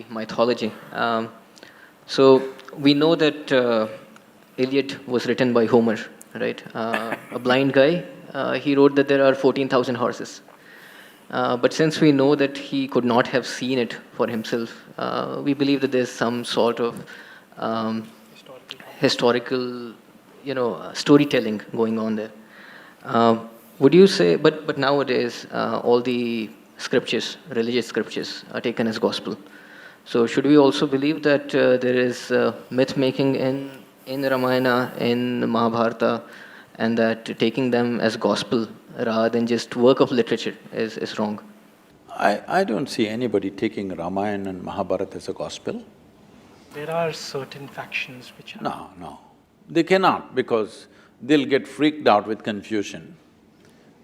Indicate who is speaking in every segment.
Speaker 1: mythology. So we know that Iliad was written by Homer, right? A blind guy. He wrote that there are 14,000 horses. But since we know that he could not have seen it for himself, we believe that there's some sort of historical, storytelling going on there. Would you say? But nowadays, all the scriptures, religious scriptures, are taken as gospel. So should we also believe that there is myth making in Ramayana, in Mahabharata, and that taking them as gospel rather than just work of literature is wrong?
Speaker 2: I don't see anybody taking Ramayana and Mahabharata as a gospel.
Speaker 3: There are certain factions which are…
Speaker 2: No. They cannot, because they'll get freaked out with confusion.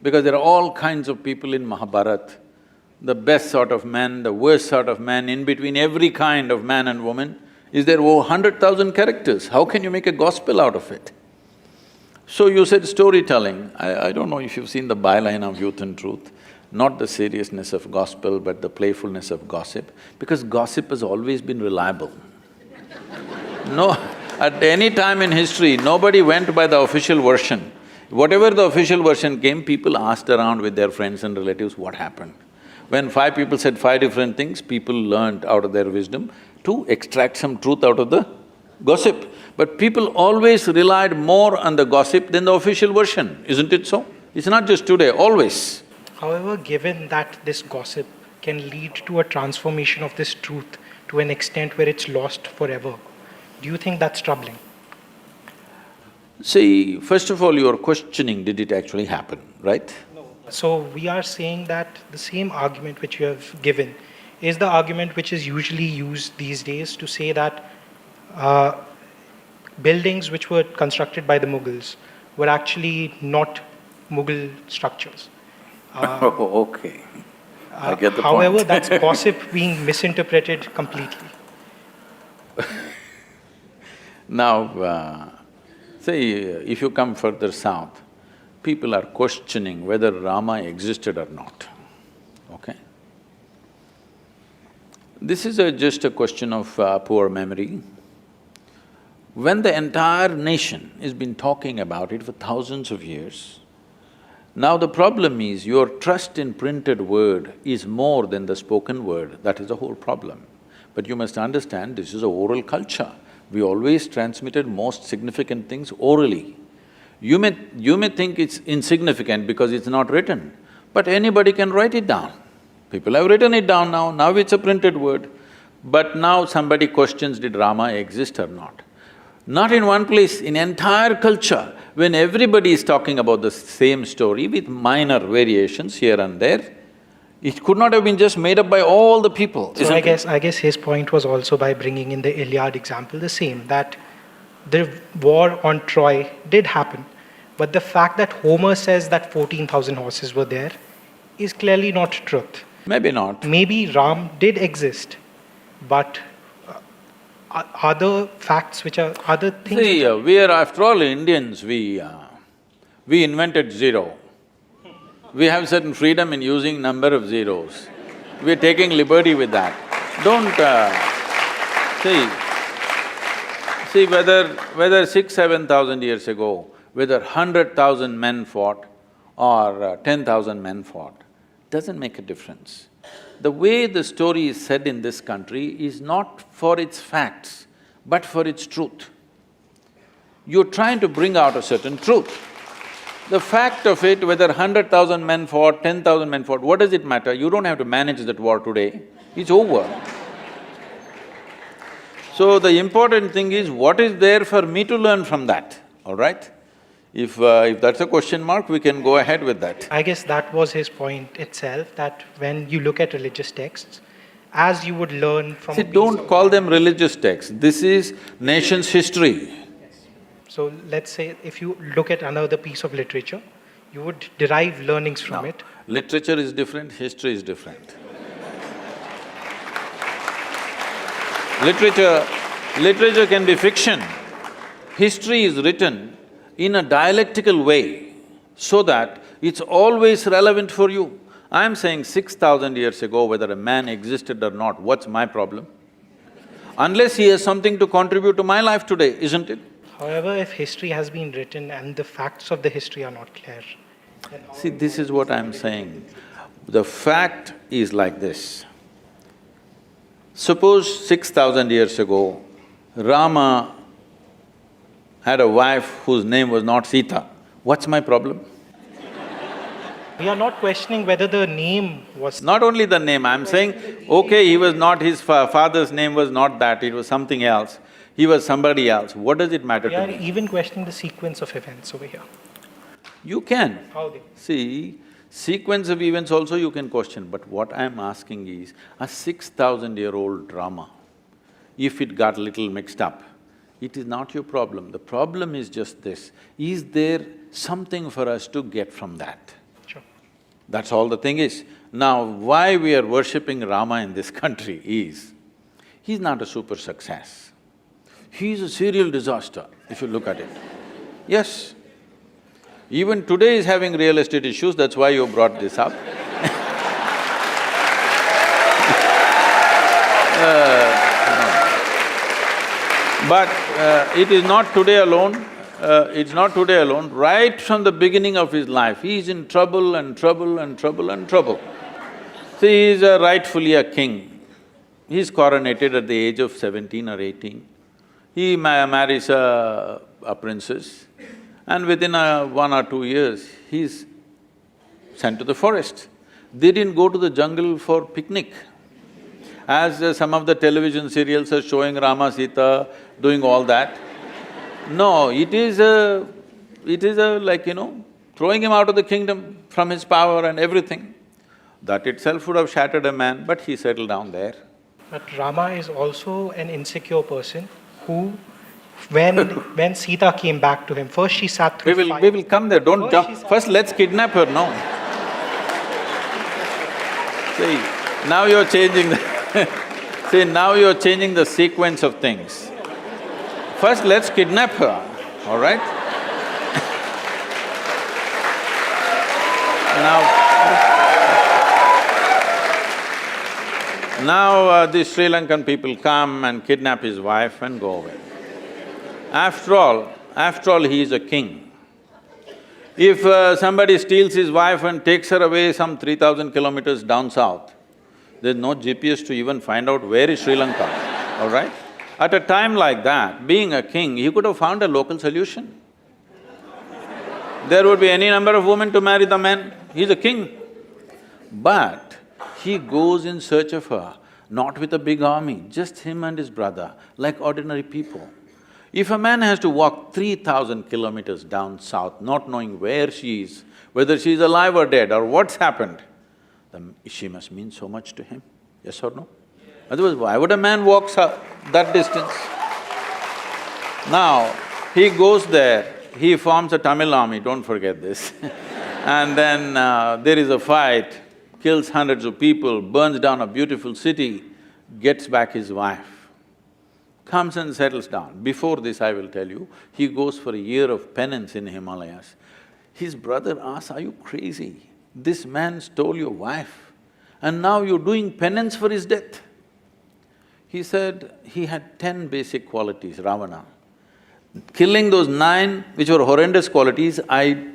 Speaker 2: Because there are all kinds of people in Mahabharata, the best sort of man, the worst sort of man, in between every kind of man and woman. Is there over 100,000 characters? How can you make a gospel out of it? So you said storytelling. I don't know if you've seen the byline of Youth and Truth, not the seriousness of gospel, but the playfulness of gossip, because gossip has always been reliable. No, at any time in history, nobody went by the official version. Whatever the official version came, people asked around with their friends and relatives what happened. When 5 people said 5 different things, people learned out of their wisdom to extract some truth out of the gossip. But people always relied more on the gossip than the official version, isn't it so? It's not just today, always.
Speaker 3: However, given that this gossip can lead to a transformation of this truth to an extent where it's lost forever, do you think that's troubling?
Speaker 2: See, first of all, you're questioning, did it actually happen, right?
Speaker 3: No. So we are saying that the same argument which you have given is the argument which is usually used these days to say that buildings which were constructed by the Mughals were actually not Mughal structures.
Speaker 2: Okay. I get the
Speaker 3: however,
Speaker 2: point.
Speaker 3: that's gossip being misinterpreted completely.
Speaker 2: Now, say, if you come further south, people are questioning whether Rama existed or not, okay? This is just a question of poor memory. When the entire nation has been talking about it for thousands of years, now the problem is your trust in printed word is more than the spoken word, that is the whole problem. But you must understand, this is a oral culture. We always transmitted most significant things orally. You may think it's insignificant because it's not written, but anybody can write it down. People have written it down now it's a printed word. But now somebody questions, did Rama exist or not? Not in one place, in entire culture, when everybody is talking about the same story with minor variations here and there, it could not have been just made up by all the people,
Speaker 3: So I guess his point was also by bringing in the Iliad example the same, that the war on Troy did happen, but the fact that Homer says that 14,000 horses were there is clearly not truth.
Speaker 2: Maybe not.
Speaker 3: Maybe Ram did exist, but other facts which are… other things…
Speaker 2: See, we are after all Indians, we invented zero. We have certain freedom in using number of zeros. We're taking liberty with that. Don't… see whether 6,000–7,000 years ago, whether 100,000 men fought or 10,000 men fought, doesn't make a difference. The way the story is said in this country is not for its facts, but for its truth. You're trying to bring out a certain truth. The fact of it, whether 100,000 men fought, 10,000 men fought, what does it matter? You don't have to manage that war today, it's over. So the important thing is, what is there for me to learn from that, all right? If that's a question mark, we can go ahead with that.
Speaker 3: I guess that was his point itself, that when you look at religious texts, as you would learn from…
Speaker 2: See, don't call them religious texts, this is nation's history.
Speaker 3: So let's say if you look at another piece of literature, you would derive learnings from it.
Speaker 2: Literature is different, history is different. Literature can be fiction. History is written in a dialectical way so that it's always relevant for you. I'm saying 6,000 years ago, whether a man existed or not, what's my problem? unless he has something to contribute to my life today, isn't it?
Speaker 3: However, if history has been written and the facts of the history are not clear, then how
Speaker 2: See,
Speaker 3: do
Speaker 2: this
Speaker 3: you
Speaker 2: is what I'm saying. The fact is like this. Suppose 6,000 years ago, Rama had a wife whose name was not Sita. What's my problem?
Speaker 3: We are not questioning whether the name was…
Speaker 2: Not only the name, I'm saying, okay, he was not… his father's name was not that, it was something else. He was somebody else. What does it matter
Speaker 3: We
Speaker 2: to
Speaker 3: are
Speaker 2: me?
Speaker 3: even questioning the sequence of events over here.
Speaker 2: You can.
Speaker 3: How they…
Speaker 2: See, sequence of events also you can question, but what I'm asking is, a 6,000-year-old drama, if it got little mixed up, it is not your problem. The problem is just this, is there something for us to get from that?
Speaker 3: Sure.
Speaker 2: That's all the thing is. Now, why we are worshipping Rama in this country is, he's not a super success. He's a serial disaster, if you look at it. Yes. Even today is having real estate issues, that's why you brought this up. But it is not today alone, it's not today alone. Right from the beginning of his life, he is in trouble and trouble and trouble and trouble. See, he is rightfully a king. He is coronated at the age of 17 or 18. He marries a princess, and within 1 or 2 years, he's sent to the forest. They didn't go to the jungle for picnic. As some of the television serials are showing Rama, Sita doing all that. No, it is like, throwing him out of the kingdom from his power and everything. That itself would have shattered a man, but he settled down there.
Speaker 3: But Rama is also an insecure person who, when Sita came back to him, first she sat through fire.
Speaker 2: We will come there, don't
Speaker 3: First
Speaker 2: jump.
Speaker 3: she sat
Speaker 2: First, let's kidnap her, no. See, now you're changing the see, now you're changing the sequence of things. First, let's kidnap her, all right? Now, the Sri Lankan people come and kidnap his wife and go away. After all, he is a king. If somebody steals his wife and takes her away some 3,000 kilometers down south, there's no GPS to even find out where is Sri Lanka, all right? At a time like that, being a king, he could have found a local solution. There would be any number of women to marry the men, he's a king. But he goes in search of her, not with a big army, just him and his brother, like ordinary people. If a man has to walk 3,000 kilometers down south, not knowing where she is, whether she is alive or dead or what's happened, then she must mean so much to him, yes or no? Otherwise, why would a man walk that distance? Now, he goes there, he forms a Tamil army, don't forget this. And then there is a fight, kills hundreds of people, burns down a beautiful city, gets back his wife, comes and settles down. Before this, I will tell you, he goes for a year of penance in Himalayas. His brother asks, "Are you crazy? This man stole your wife and now you're doing penance for his death." He said he had 10 basic qualities, Ravana. Killing those 9, which were horrendous qualities,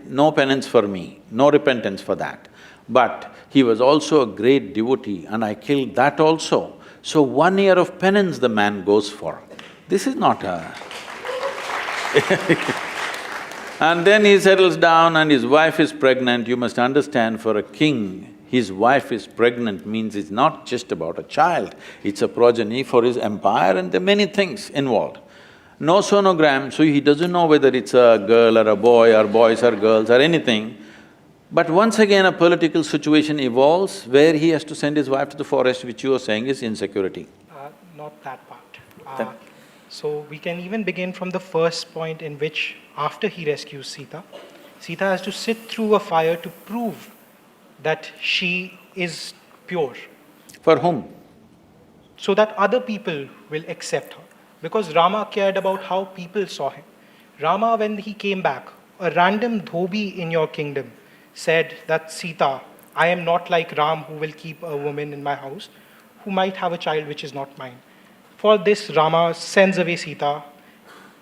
Speaker 2: no penance for me, no repentance for that. But he was also a great devotee and I killed that also. So 1 year of penance the man goes for. This is not a… And then he settles down and his wife is pregnant. You must understand, for a king, his wife is pregnant means it's not just about a child, it's a progeny for his empire and there are many things involved. No sonogram, so he doesn't know whether it's a girl or a boy or boys or girls or anything. But once again a political situation evolves where he has to send his wife to the forest, which you are saying is insecurity.
Speaker 3: Not that part. So we can even begin from the first point in which, after he rescues Sita, Sita has to sit through a fire to prove that she is pure.
Speaker 2: For whom?
Speaker 3: So that other people will accept her. Because Rama cared about how people saw him. Rama, when he came back, a random dhobi in your kingdom said that, "Sita, I am not like Ram who will keep a woman in my house, who might have a child which is not mine." For this, Rama sends away Sita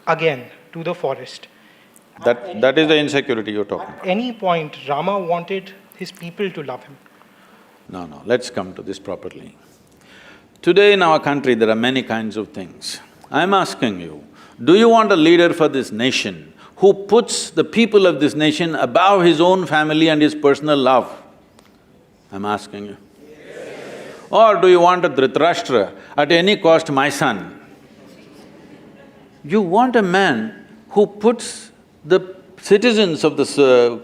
Speaker 3: again to the forest.
Speaker 2: That is the insecurity you're talking about.
Speaker 3: At any point, Rama wanted his people to love him.
Speaker 2: No, let's come to this properly. Today in our country, there are many kinds of things. I'm asking you, do you want a leader for this nation who puts the people of this nation above his own family and his personal love? I'm asking you. Or do you want a Dhritarashtra, at any cost my son? You want a man who puts the citizens of this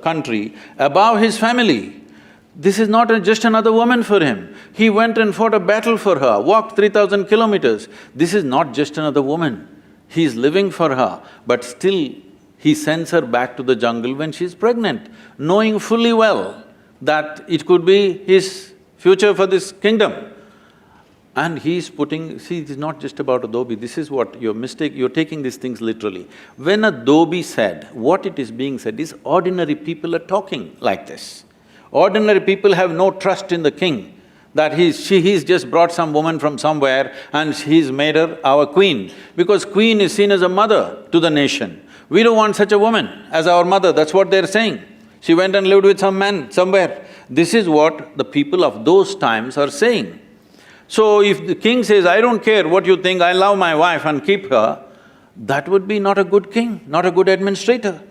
Speaker 2: country above his family. This is not just another woman for him. He went and fought a battle for her, walked 3,000 kilometers. This is not just another woman. He is living for her, but still he sends her back to the jungle when she's pregnant, knowing fully well that it could be his future for this kingdom. And he's putting… See, it is not just about a dhobi, this is what your mistake… you're taking these things literally. When a dhobi said, what it is being said is ordinary people are talking like this. Ordinary people have no trust in the king, that he's just brought some woman from somewhere and he's made her our queen, because queen is seen as a mother to the nation. We don't want such a woman as our mother, that's what they're saying. She went and lived with some man somewhere. This is what the people of those times are saying. So if the king says, I don't care what you think, I love my wife and keep her, that would be not a good king, not a good administrator.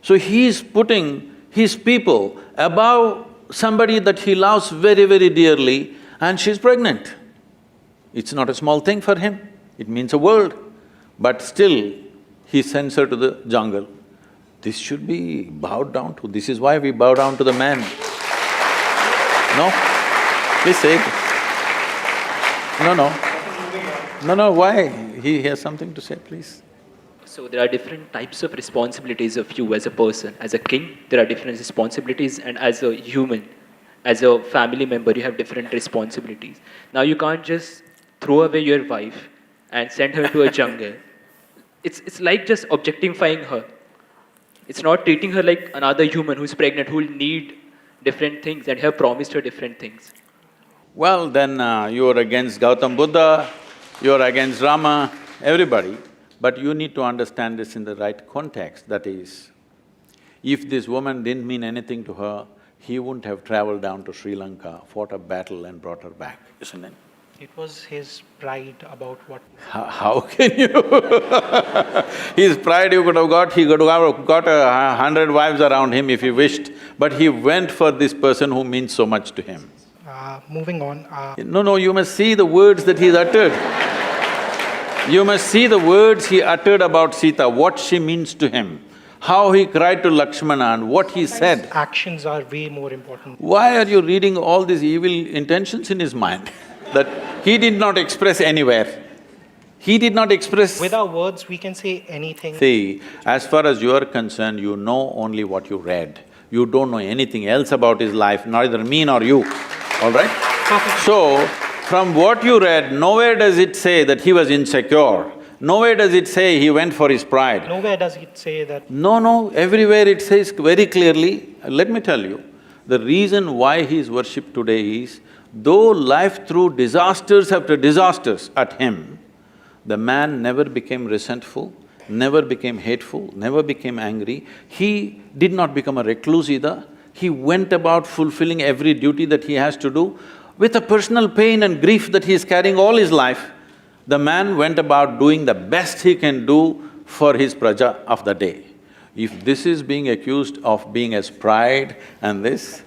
Speaker 2: So he's putting his people above somebody that he loves very, very dearly, and she's pregnant. It's not a small thing for him, it means a world. But still, he sends her to the jungle. This should be bowed down to, this is why we bow down to the man. No? Please say it. No, why? He has something to say, please.
Speaker 4: So there are different types of responsibilities of you as a person. As a king, there are different responsibilities, and as a human, as a family member, you have different responsibilities. Now you can't just throw away your wife and send her to a jungle. It's like just objectifying her. It's not treating her like another human who's pregnant, who will need different things, and you have promised her different things.
Speaker 2: Well, then you're against Gautam Buddha, you're against Rama, everybody. But you need to understand this in the right context, that is, if this woman didn't mean anything to her, he wouldn't have traveled down to Sri Lanka, fought a battle and brought her back, isn't it?
Speaker 3: It was his pride about what…
Speaker 2: How can you His pride he could have got 100 wives around him if he wished, but he went for this person who means so much to him.
Speaker 3: Moving on…
Speaker 2: No, you must see the words that he's uttered. You must see the words he uttered about Sita, what she means to him, how he cried to Lakshmana and what he said.
Speaker 3: Actions are way more important.
Speaker 2: Why are you reading all these evil intentions in his mind that he did not express anywhere? He did not express…
Speaker 3: With our words, we can say anything.
Speaker 2: See, as far as you are concerned, you know only what you read. You don't know anything else about his life, neither me nor you, all right?
Speaker 3: Perfect.
Speaker 2: So, from what you read, nowhere does it say that he was insecure. Nowhere does it say he went for his pride.
Speaker 3: Nowhere does it say that…
Speaker 2: No, everywhere it says very clearly, let me tell you, the reason why he is worshipped today is, though life threw disasters after disasters at him, the man never became resentful, never became hateful, never became angry. He did not become a recluse either. He went about fulfilling every duty that he has to do. With a personal pain and grief that he is carrying all his life, the man went about doing the best he can do for his praja of the day. If this is being accused of being as pride and this,